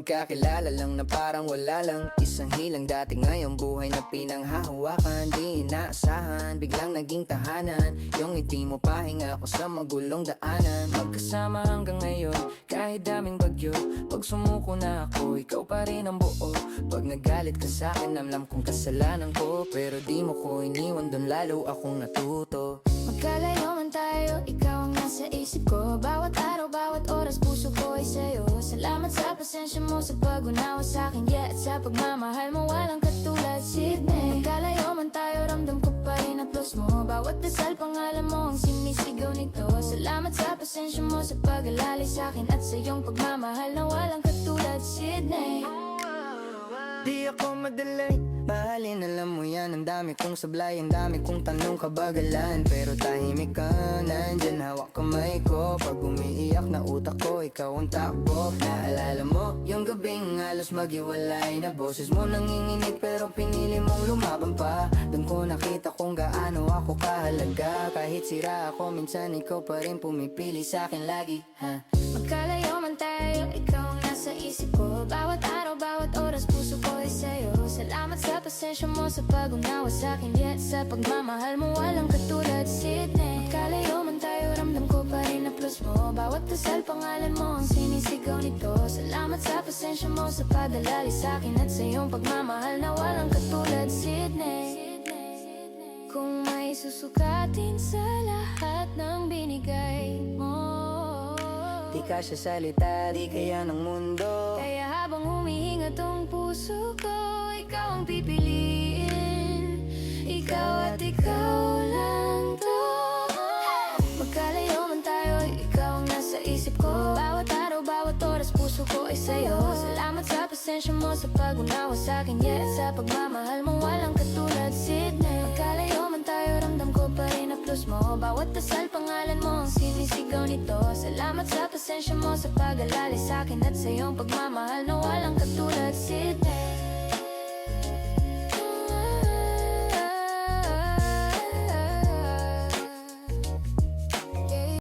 pagkakilala lang na parang wala lang. Isang hilang dati ngayong buhay na pinanghahawakan. Di inaasahan, biglang naging tahanan. Yung ngiti mo pahinga ko sa magulong daanan. Magkasama hanggang ngayon, kahit daming bagyo. Pag sumuko na ako, ikaw pa rin ang buo. Pag nagalit ka sa'kin, alam kong kasalanan ko. Pero di mo ko iniwan, dun lalo akong natuto. Magkalayo man tayo, ikaw ang nasa isip ko. Bawat araw, bawat oras, puso ko ay sa'yo. Salamat sa pasensya mo, sa pag-unawa sa'kin, yeah. At sa pagmamahal mo, walang katulad, Sydney. Magkalayo man tayo, ramdam ko pa rin ang plus mo. Bawat dasal, pangalan mo ang sinisigaw nito. Salamat sa pasensya mo, sa pag-alali sa'kin, at sa iyong pagmamahal na walang katulad, Sydney. Di ako madali mahalin, alam mo yan. Ang dami kong sablay, ang dami kong tanong kabagalan. Pero tahimik ka, nandyan hawak kamay ko. Pag umiiyak na utak ko, ikaw ang takbo. Naalala mo, yung gabing halos maghiwalay na boses mo nanginginig pero pinili mong lumaban pa. Doon ko nakita kung gaano ako kahalaga. Kahit sira ako, minsan ikaw pa rin pumipili sa'kin lagi, ha? Magkalayo man tayo, ikaw ang nasa isip ko. Bawat araw, bawat oras, puso ko ay sa'yo. Salamat sa pasensya mo, sa pag-unawa sa'kin, yeah. Sa pagmamahal mo, walang katulad, Sydney. Magkalayo man tayo, ramdam ko pa rin na plus mo. Bawat dasal, pangalan mo ang sinisigaw nito. Salamat sa pasensya mo, sa padalali sa'kin, at sa iyong pagmamahal na walang katulad, Sydney. Kung may susukatin sa lahat ng binigay mo, Di ka siya salita, di kaya ng mundo. kaya habang humihinga tong puso ko, ikaw ang pipiliin. Ikaw at ikaw lang to. Magkalayo man tayo, ikaw ang nasa isip ko. Bawat araw, bawat oras, puso ko ay sa'yo. Salamat sa pasensya mo, sa pag-unawa sa'kin, yeah. Sa pagmamahal mo, walang katulad, Sydney. Magkalayo man tayo, ramdam ko pa rin ang plus mo. Bawat dasal, pangalan mo ang sinisigaw nito. Salamat sa pasensya mo, sa pag-alali sa'kin, at sa iyong pagmamahal na walang katulad.